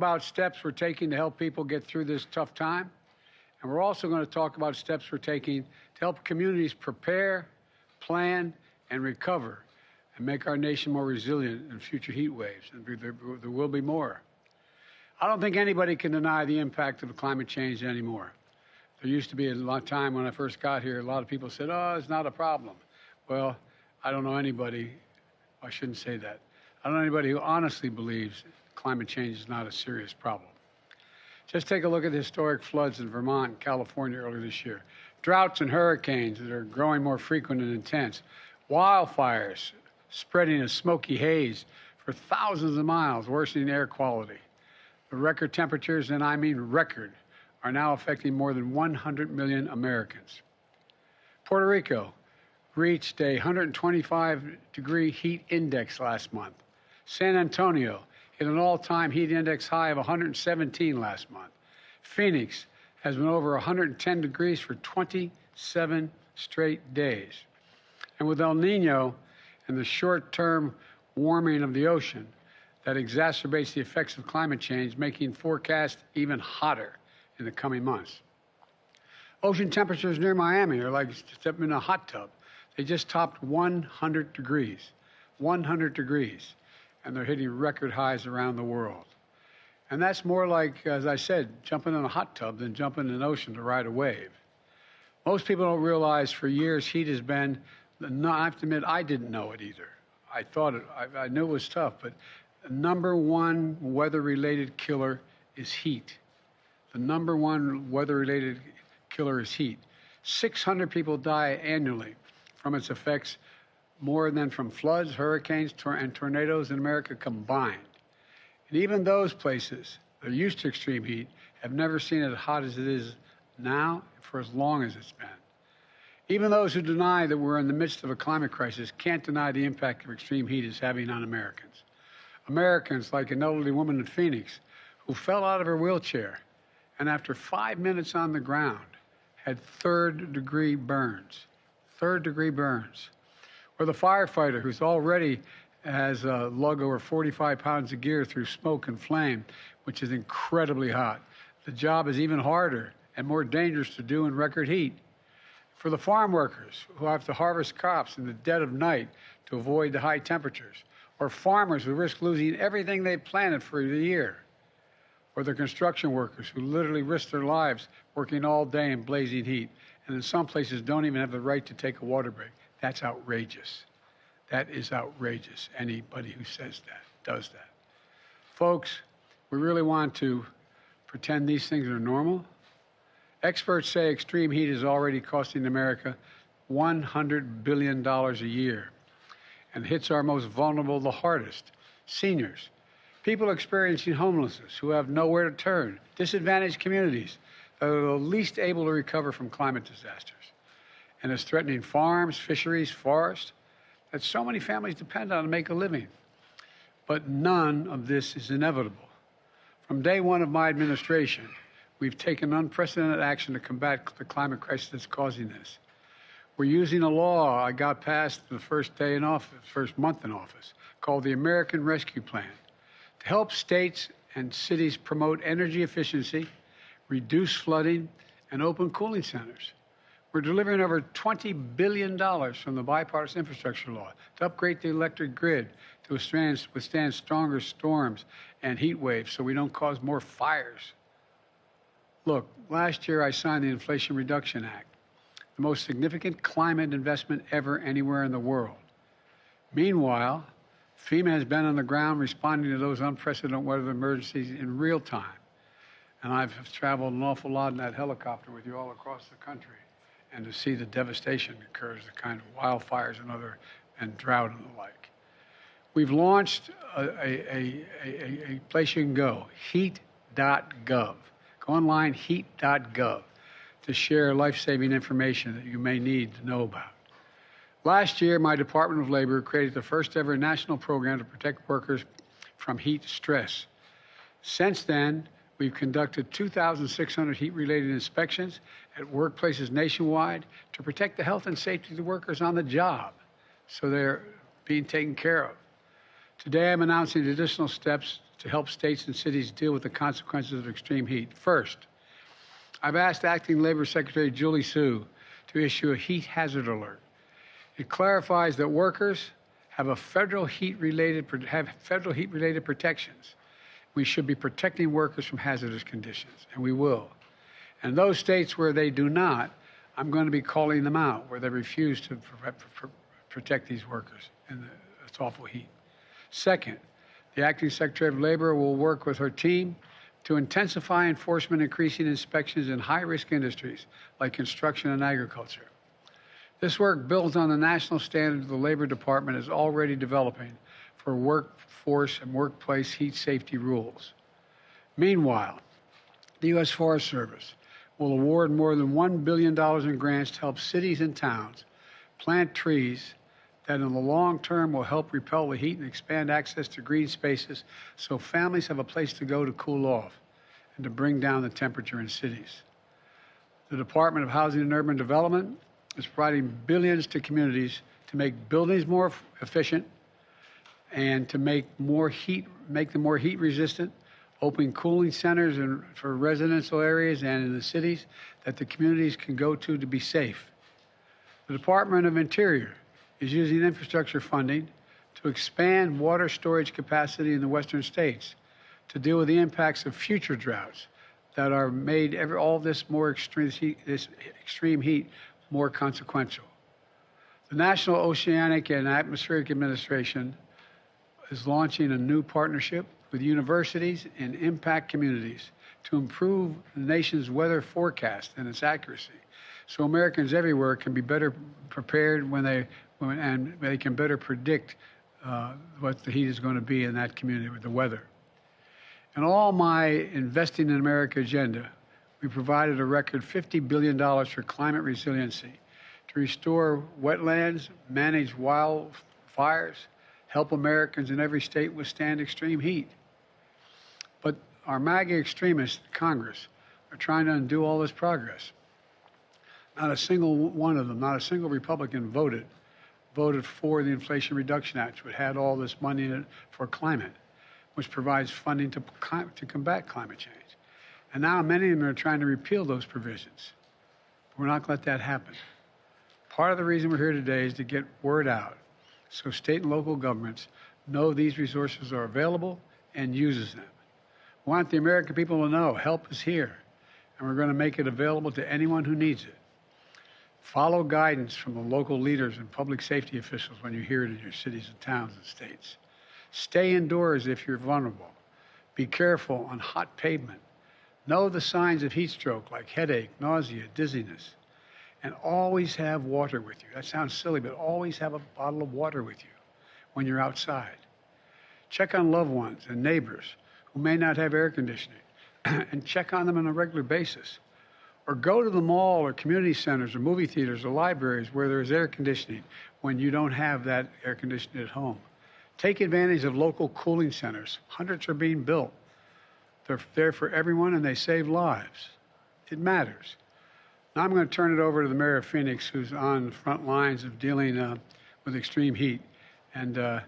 About steps we're taking to help people get through this tough time. And we're also going to talk about steps we're taking to help communities prepare, plan, and recover and make our nation more resilient in future heat waves. And there will be more. I don't think anybody can deny the impact of climate change anymore. There used to be a long time when I first got here, a lot of people said, oh, it's not a problem. Well, I don't know anybody, I shouldn't say that. I don't know anybody who honestly believes climate change is not a serious problem. Just take a look at the historic floods in Vermont and California earlier this year. Droughts and hurricanes that are growing more frequent and intense. Wildfires spreading a smoky haze for thousands of miles, worsening air quality. The record temperatures, and I mean record, are now affecting more than 100 million Americans. Puerto Rico reached a 125-degree heat index last month. San Antonio hit an all-time heat index high of 117 last month. Phoenix has been over 110 degrees for 27 straight days. And with El Nino and the short-term warming of the ocean that exacerbates the effects of climate change, making forecasts even hotter in the coming months. Ocean temperatures near Miami are like stepping in a hot tub. They just topped 100 degrees. 100 degrees. And they're hitting record highs around the world. And that's more like, as I said, jumping in a hot tub than jumping in an ocean to ride a wave. Most people don't realize for years heat has been, I have to admit, I didn't know it either. I thought it, I knew it was tough, but the number one weather-related killer is heat. The number one weather-related killer is heat. 600 people die annually from its effects, more than from floods, hurricanes, and tornadoes in America combined. And even those places that are used to extreme heat have never seen it as hot as it is now for as long as it's been. Even those who deny that we're in the midst of a climate crisis can't deny the impact of extreme heat is having on Americans. Americans like an elderly woman in Phoenix who fell out of her wheelchair and after 5 minutes on the ground had third-degree burns. Third-degree burns. Or the firefighter who's already has lug over 45 pounds of gear through smoke and flame, which is incredibly hot. The job is even harder and more dangerous to do in record heat. For the farm workers who have to harvest crops in the dead of night to avoid the high temperatures, or farmers who risk losing everything they've planted for the year, or the construction workers who literally risk their lives working all day in blazing heat, and in some places don't even have the right to take a water break. That's outrageous. That is outrageous. Anybody who says that, does that. Folks, we really want to pretend these things are normal. Experts say extreme heat is already costing America $100 billion a year and hits our most vulnerable the hardest, seniors, people experiencing homelessness who have nowhere to turn, disadvantaged communities that are the least able to recover from climate disasters. And it's threatening farms, fisheries, forests that so many families depend on to make a living. But none of this is inevitable. From day one of my administration, we've taken unprecedented action to combat the climate crisis that's causing this. We're using a law I got passed the first day in office, first month in office, called the American Rescue Plan, to help states and cities promote energy efficiency, reduce flooding, and open cooling centers. We're delivering over $20 billion from the bipartisan infrastructure law to upgrade the electric grid to withstand stronger storms and heat waves so we don't cause more fires. Look, last year I signed the Inflation Reduction Act, the most significant climate investment ever anywhere in the world. Meanwhile, FEMA has been on the ground responding to those unprecedented weather emergencies in real time. And I've traveled an awful lot in that helicopter with you all across the country. And to see the devastation that occurs, the kind of wildfires and drought and the like. We've launched a place you can go, heat.gov. Go online, heat.gov, to share life-saving information that you may need to know about. Last year, my Department of Labor created the first ever national program to protect workers from heat stress. Since then, we've conducted 2,600 heat-related inspections at workplaces nationwide to protect the health and safety of the workers on the job, so they're being taken care of. Today, I'm announcing additional steps to help states and cities deal with the consequences of extreme heat. First, I've asked Acting Labor Secretary Julie Su to issue a heat hazard alert. It clarifies that workers have federal heat-related protections. We should be protecting workers from hazardous conditions, and we will. And those states where they do not, I'm going to be calling them out, where they refuse to protect these workers in this awful heat. Second, the Acting Secretary of Labor will work with her team to intensify enforcement, increasing inspections in high-risk industries like construction and agriculture. This work builds on the national standards the Labor Department is already developing for workforce and workplace heat safety rules. Meanwhile, the U.S. Forest Service will award more than $1 billion in grants to help cities and towns plant trees that in the long term will help repel the heat and expand access to green spaces so families have a place to go to cool off and to bring down the temperature in cities. The Department of Housing and Urban Development is providing billions to communities to make buildings more efficient and to make them more heat resistant, opening cooling centers for residential areas and in the cities that the communities can go to be safe. The Department of Interior is using infrastructure funding to expand water storage capacity in the western states to deal with the impacts of future droughts that are made all this extreme heat more consequential. The National Oceanic and Atmospheric Administration is launching a new partnership with universities and impact communities to improve the nation's weather forecast and its accuracy, so Americans everywhere can be better prepared and they can better predict what the heat is going to be in that community with the weather. In all my Investing in America agenda, we provided a record $50 billion for climate resiliency to restore wetlands, manage wildfires, help Americans in every state withstand extreme heat. But our MAGA extremists in Congress are trying to undo all this progress. Not a single one of them, not a single Republican voted for the Inflation Reduction Act, which had all this money in it for climate, which provides funding to combat climate change. And now many of them are trying to repeal those provisions. We're not going to let that happen. Part of the reason we're here today is to get word out so state and local governments know these resources are available and uses them. We want the American people to know help is here, and we're going to make it available to anyone who needs it. Follow guidance from the local leaders and public safety officials when you hear it in your cities and towns and states. Stay indoors if you're vulnerable. Be careful on hot pavement. Know the signs of heat stroke like headache, nausea, dizziness. And always have water with you. That sounds silly, but always have a bottle of water with you when you're outside. Check on loved ones and neighbors who may not have air conditioning and check on them on a regular basis. Or go to the mall or community centers or movie theaters or libraries where there's air conditioning when you don't have that air conditioning at home. Take advantage of local cooling centers. Hundreds are being built. They're there for everyone and they save lives. It matters. Now I'm going to turn it over to the mayor of Phoenix, who's on the front lines of dealing with extreme heat. And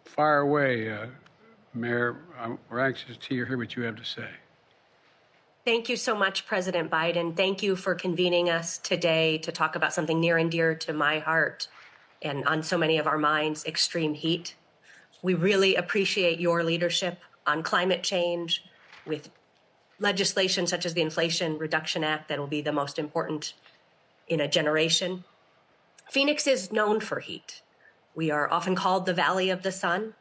fire away, Mayor. We're anxious to hear what you have to say. Thank you so much, President Biden. Thank you for convening us today to talk about something near and dear to my heart and on so many of our minds, extreme heat. We really appreciate your leadership on climate change with legislation such as the Inflation Reduction Act that will be the most important in a generation. Phoenix is known for heat. We are often called the Valley of the Sun.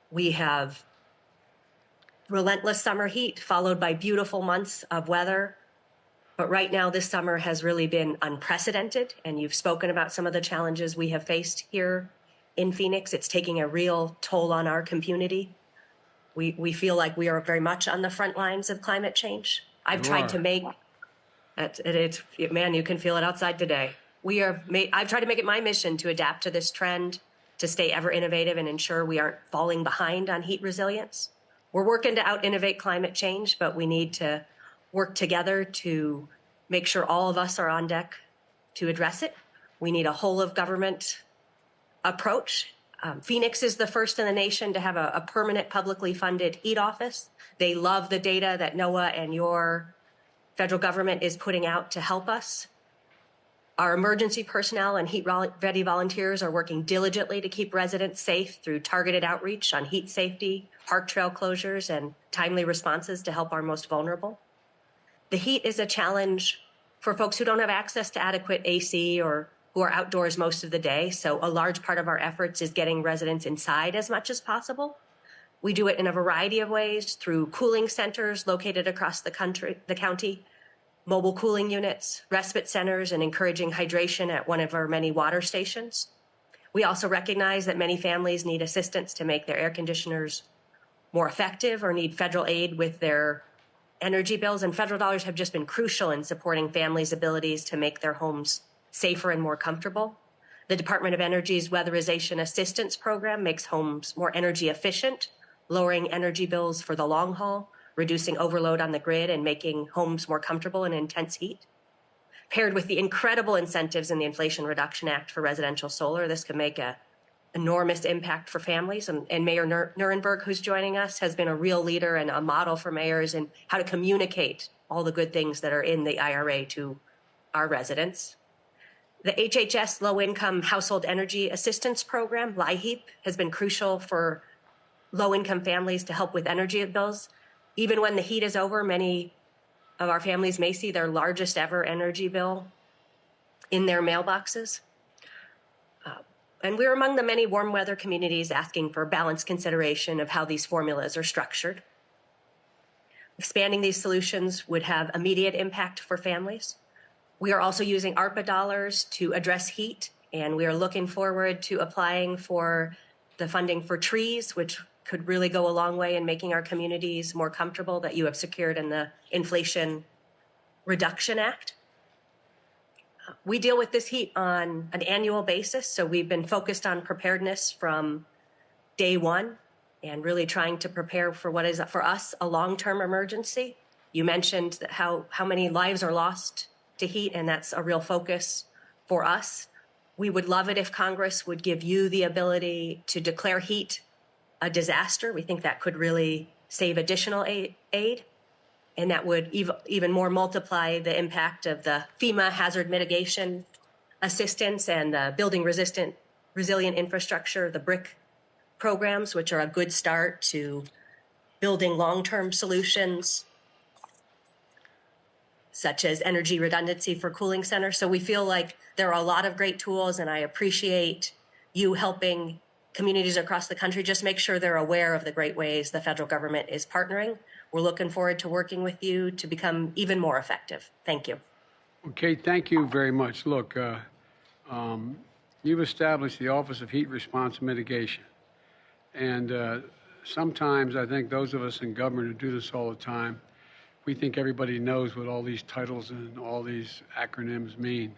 We have relentless summer heat followed by beautiful months of weather. But right now, this summer has really been unprecedented. And you've spoken about some of the challenges we have faced here in Phoenix. It's taking a real toll on our community. We feel like we are very much on the front lines of climate change. I've tried to make it, man, you can feel it outside today. I've tried to make it my mission to adapt to this trend, to stay ever innovative and ensure we aren't falling behind on heat resilience. We're working to out-innovate climate change, but we need to work together to make sure all of us are on deck to address it. We need a whole of government approach. Phoenix is the first in the nation to have a permanent publicly funded heat office. They love the data that NOAA and your federal government is putting out to help us. Our emergency personnel and heat-ready volunteers are working diligently to keep residents safe through targeted outreach on heat safety, park trail closures, and timely responses to help our most vulnerable. The heat is a challenge for folks who don't have access to adequate AC or who are outdoors most of the day. So a large part of our efforts is getting residents inside as much as possible. We do it in a variety of ways through cooling centers located across the county, mobile cooling units, respite centers, and encouraging hydration at one of our many water stations. We also recognize that many families need assistance to make their air conditioners more effective or need federal aid with their energy bills, and federal dollars have just been crucial in supporting families' abilities to make their homes safer and more comfortable. The Department of Energy's Weatherization Assistance Program makes homes more energy efficient, lowering energy bills for the long haul, reducing overload on the grid, and making homes more comfortable in intense heat. Paired with the incredible incentives in the Inflation Reduction Act for residential solar, this can make an enormous impact for families. And Mayor Nuremberg, who's joining us, has been a real leader and a model for mayors in how to communicate all the good things that are in the IRA to our residents. The HHS Low-Income Household Energy Assistance Program, LIHEAP, has been crucial for low-income families to help with energy bills. Even when the heat is over, many of our families may see their largest ever energy bill in their mailboxes. And we're among the many warm weather communities asking for balanced consideration of how these formulas are structured. Expanding these solutions would have immediate impact for families. We are also using ARPA dollars to address heat, and we are looking forward to applying for the funding for trees, which could really go a long way in making our communities more comfortable, that you have secured in the Inflation Reduction Act. We deal with this heat on an annual basis, so we've been focused on preparedness from day one and really trying to prepare for what is, for us, a long-term emergency. You mentioned how many lives are lost to heat, and that's a real focus for us. We would love it if Congress would give you the ability to declare heat a disaster. We think that could really save additional aid, and that would even more multiply the impact of the FEMA hazard mitigation assistance and the building resilient infrastructure, the BRIC programs, which are a good start to building long-term solutions such as energy redundancy for cooling centers. So we feel like there are a lot of great tools, and I appreciate you helping communities across the country just make sure they're aware of the great ways the federal government is partnering. We're looking forward to working with you to become even more effective. Thank you. Okay, thank you very much. Look, you've established the Office of Heat Response and Mitigation. And sometimes I think those of us in government who do this all the time, we think everybody knows what all these titles and all these acronyms mean.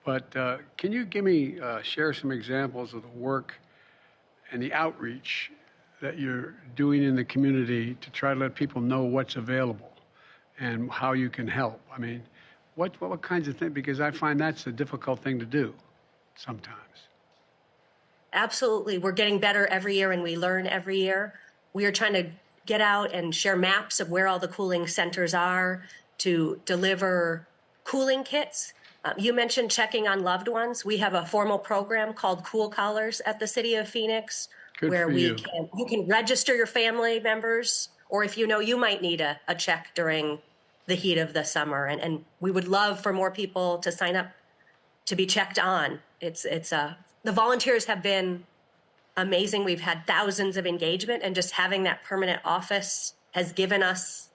But can you share some examples of the work and the outreach that you're doing in the community to try to let people know what's available and how you can help? I mean, what kinds of things? Because I find that's a difficult thing to do sometimes. Absolutely. We're getting better every year, and we learn every year. We are trying to get out and share maps of where all the cooling centers are to deliver cooling kits. You mentioned checking on loved ones. We have a formal program called Cool Collars at the City of Phoenix, where you can register your family members, or if you know you might need a check during the heat of the summer. And we would love for more people to sign up to be checked on. The volunteers have been amazing. We've had thousands of engagement, and just having that permanent office has given us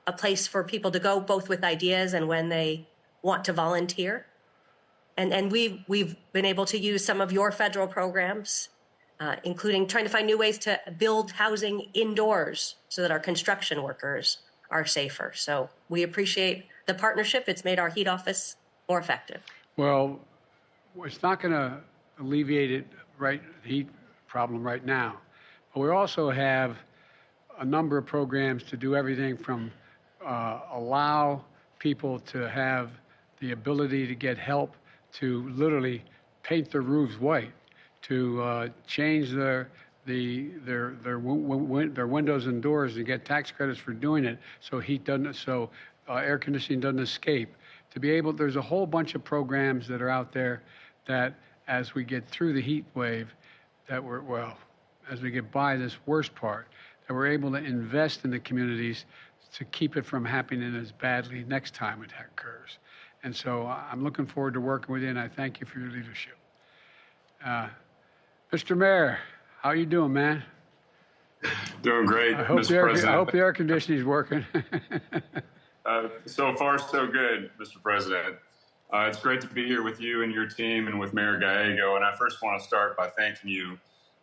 a place for people to go, both with ideas and when they want to volunteer. And we've been able to use some of your federal programs, including trying to find new ways to build housing indoors so that our construction workers are safer. So we appreciate the partnership. It's made our heat office more effective. Well, it's not going to alleviate the heat problem right now. But we also have a number of programs to do everything from allow people to have the ability to get help to literally paint their roofs white, to change their windows and doors and get tax credits for doing it, so air conditioning doesn't escape. To be able, there's a whole bunch of programs that are out there that, as we get through the heat wave, as we get by this worst part, that we're able to invest in the communities to keep it from happening as badly next time it occurs. And so I'm looking forward to working with you, and I thank you for your leadership. Mr. Mayor, how you doing, man? Doing great, Mr. President. I hope the air conditioning is working. So far, so good, Mr. President. It's great to be here with you and your team and with Mayor Gallego. And I first want to start by thanking you,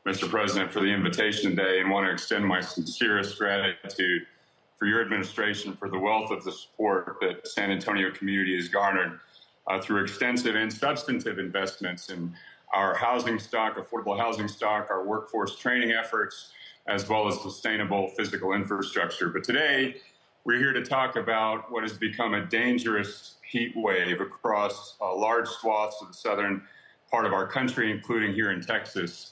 Mr. President, for the invitation today, and want to extend my sincerest gratitude for your administration for the wealth of the support that the San Antonio community has garnered through extensive and substantive investments in our housing stock, affordable housing stock, our workforce training efforts, as well as sustainable physical infrastructure. But today, we're here to talk about what has become a dangerous heat wave across large swaths of the southern part of our country, including here in Texas.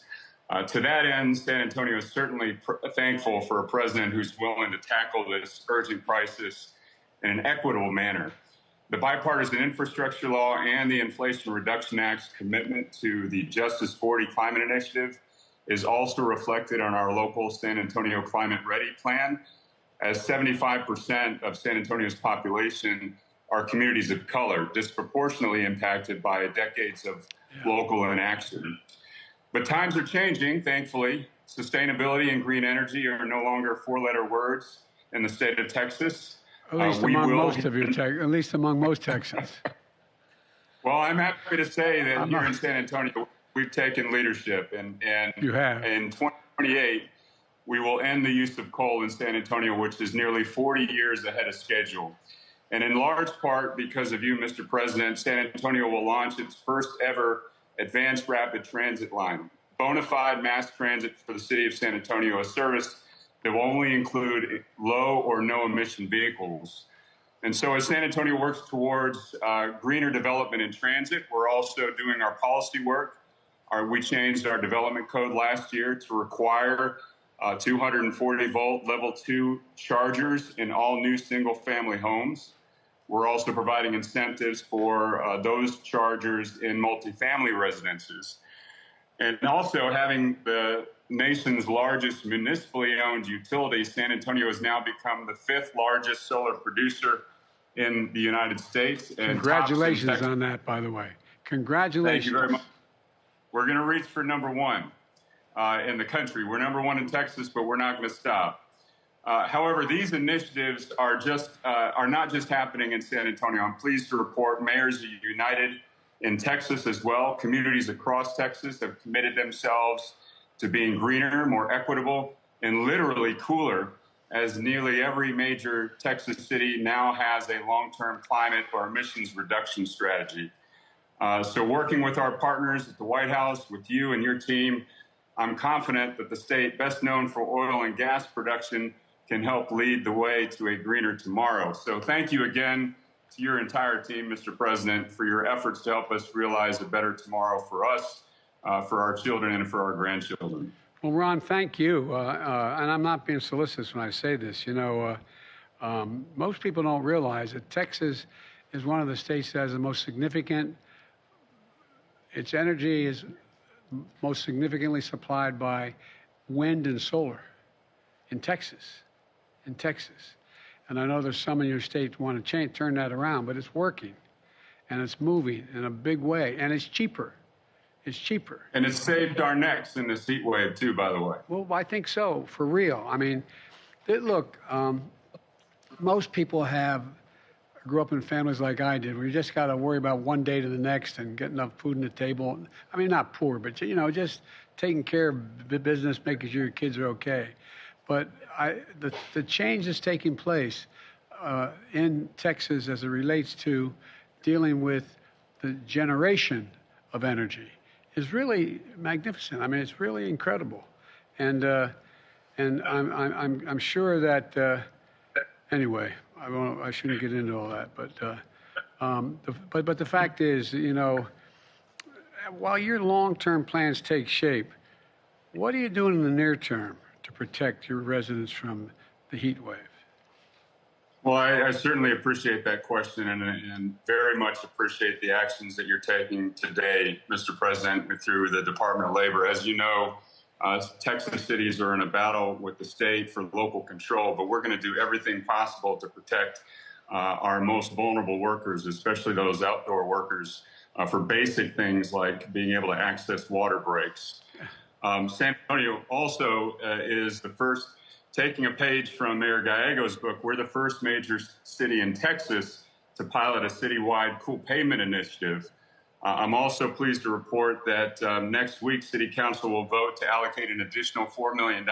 To that end, San Antonio is certainly thankful for a president who's willing to tackle this urgent crisis in an equitable manner. The bipartisan infrastructure law and the Inflation Reduction Act's commitment to the Justice 40 climate initiative is also reflected on our local San Antonio Climate Ready plan, as 75% of San Antonio's population are communities of color, disproportionately impacted by decades of local inaction. But times are changing, thankfully. Sustainability and green energy are no longer four-letter words in the state of Texas. At least among most Texans. Well, I'm happy to say that here in San Antonio, we've taken leadership, and you have. In 2028, we will end the use of coal in San Antonio, which is nearly 40 years ahead of schedule. And in large part because of you, Mr. President, San Antonio will launch its first ever advanced rapid transit line, bona fide mass transit for the city of San Antonio, a service that will only include low or no emission vehicles. And so as San Antonio works towards greener development in transit, we're also doing our policy work. We changed our development code last year to require 240 volt level 2 chargers in all new single family homes. We're also providing incentives for those chargers in multifamily residences. And also having the nation's largest municipally owned utility, San Antonio has now become the 5th largest solar producer in the United States. And congratulations on that, by the way. Congratulations. Thank you very much. We're going to reach for number 1 in the country. We're number 1 in Texas, but we're not going to stop. However, these initiatives are not just happening in San Antonio. I'm pleased to report mayors are united in Texas as well. Communities across Texas have committed themselves to being greener, more equitable, and literally cooler, as nearly every major Texas city now has a long-term climate or emissions reduction strategy. So working with our partners at the White House, with you and your team, I'm confident that the state best known for oil and gas production can help lead the way to a greener tomorrow. So thank you again to your entire team, Mr. President, for your efforts to help us realize a better tomorrow for us, for our children, and for our grandchildren. Well, Ron, thank you. And I'm not being solicitous when I say this. You know, most people don't realize that Texas is one of the states that has the most significant, its energy is most significantly supplied by wind and solar in Texas. And I know there's some in your state want to turn that around, but it's working, and it's moving in a big way, and it's cheaper. It's cheaper. And it's saved our necks in this heat wave, too, by the way. Well, I think so, for real. I mean, look, most people grew up in families like I did, where you just got to worry about one day to the next and get enough food on the table. I mean, not poor, but, you know, just taking care of the business, making sure your kids are okay. But the change that's taking place in Texas as it relates to dealing with the generation of energy is really magnificent. I mean, it's really incredible, and I'm sure that anyway. I shouldn't get into all that, but the fact is, you know, while your long-term plans take shape, what are you doing in the near term to protect your residents from the heat wave? Well, I certainly appreciate that question and very much appreciate the actions that you're taking today, Mr. President, through the Department of Labor. As you know, Texas cities are in a battle with the state for local control, but we're going to do everything possible to protect our most vulnerable workers, especially those outdoor workers, for basic things like being able to access water breaks. San Antonio also is the first, taking a page from Mayor Gallego's book, we're the first major city in Texas to pilot a citywide cool pavement initiative. I'm also pleased to report that next week, City Council will vote to allocate an additional $4 million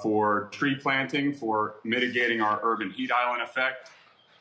for tree planting, for mitigating our urban heat island effect,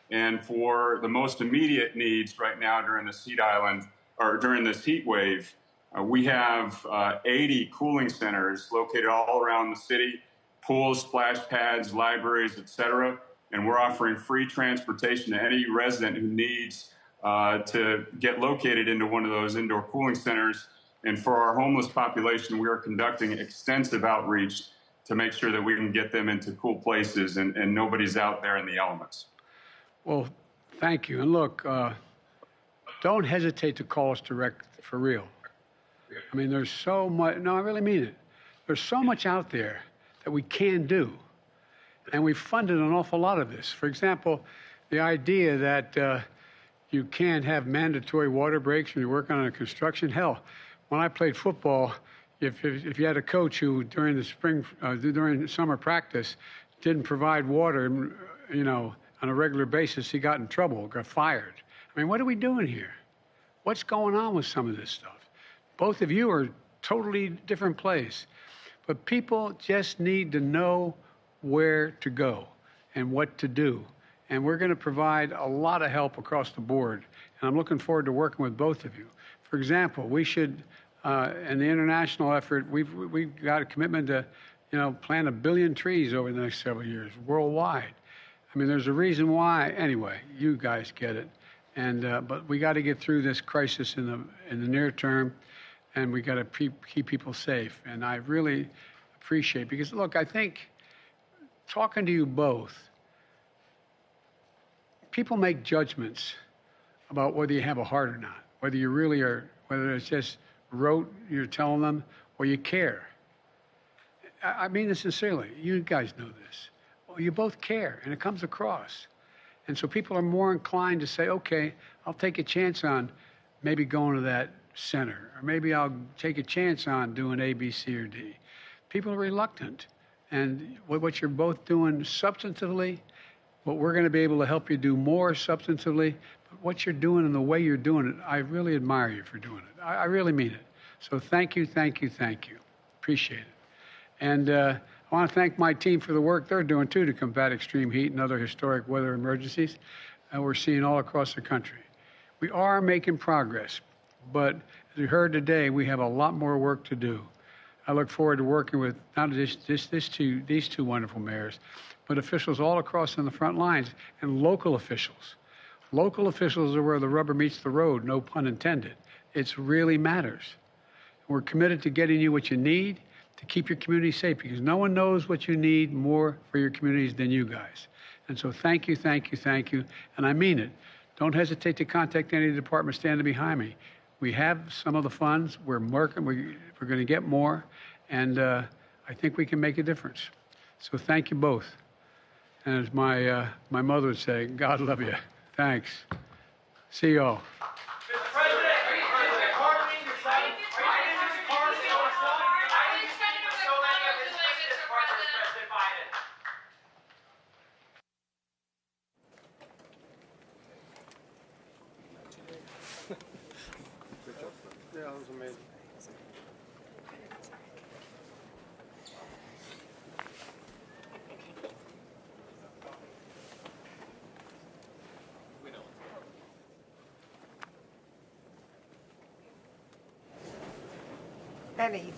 and for the most immediate needs right now during this heat island, or during this heat wave. We have 80 cooling centers located all around the city, pools, splash pads, libraries, et cetera, and we're offering free transportation to any resident who needs to get located into one of those indoor cooling centers. And for our homeless population, we are conducting extensive outreach to make sure that we can get them into cool places and nobody's out there in the elements. Well, thank you. And look, don't hesitate to call us direct, for real. I mean, there's so much, no, I really mean it. There's so much out there that we can do. And we've funded an awful lot of this. For example, the idea that you can't have mandatory water breaks when you're working on a construction. Hell, when I played football, if you had a coach who during the summer practice didn't provide water, you know, on a regular basis, he got in trouble, got fired. I mean, what are we doing here? What's going on with some of this stuff? Both of you are totally different place. But people just need to know where to go and what to do. And we're going to provide a lot of help across the board. And I'm looking forward to working with both of you. For example, we should, in the international effort, we've got a commitment to, you know, plant 1 billion trees over the next several years worldwide. I mean, there's a reason why. Anyway, you guys get it. And but we got to get through this crisis in the near term, and we got to keep people safe. And I really appreciate, because look, I think talking to you both, people make judgments about whether you have a heart or not, whether you really are, whether it's just rote you're telling them, or you care. I mean this sincerely. You guys know this. Well, you both care, and it comes across. And so people are more inclined to say, okay, I'll take a chance on maybe going to that center, or maybe I'll take a chance on doing A, B, C, or D. People are reluctant. And what you're both doing substantively, what we're going to be able to help you do more substantively, but what you're doing and the way you're doing it, I really admire you for doing it. I really mean it. So thank you, thank you, thank you. Appreciate it. And I want to thank my team for the work they're doing, too, to combat extreme heat and other historic weather emergencies we're seeing all across the country. We are making progress, but as we heard today, we have a lot more work to do. I look forward to working with not just these two wonderful mayors, but officials all across on the front lines, and local officials. Local officials are where the rubber meets the road, no pun intended. It really matters. We're committed to getting you what you need to keep your community safe, because no one knows what you need more for your communities than you guys. And so thank you, thank you, thank you. And I mean it. Don't hesitate to contact any department standing behind me. We have some of the funds. We're working. We're going to get more. And I think we can make a difference. So thank you both. And as my mother would say, God love you. Thanks. See you all. Yeah, that was amazing. Anything.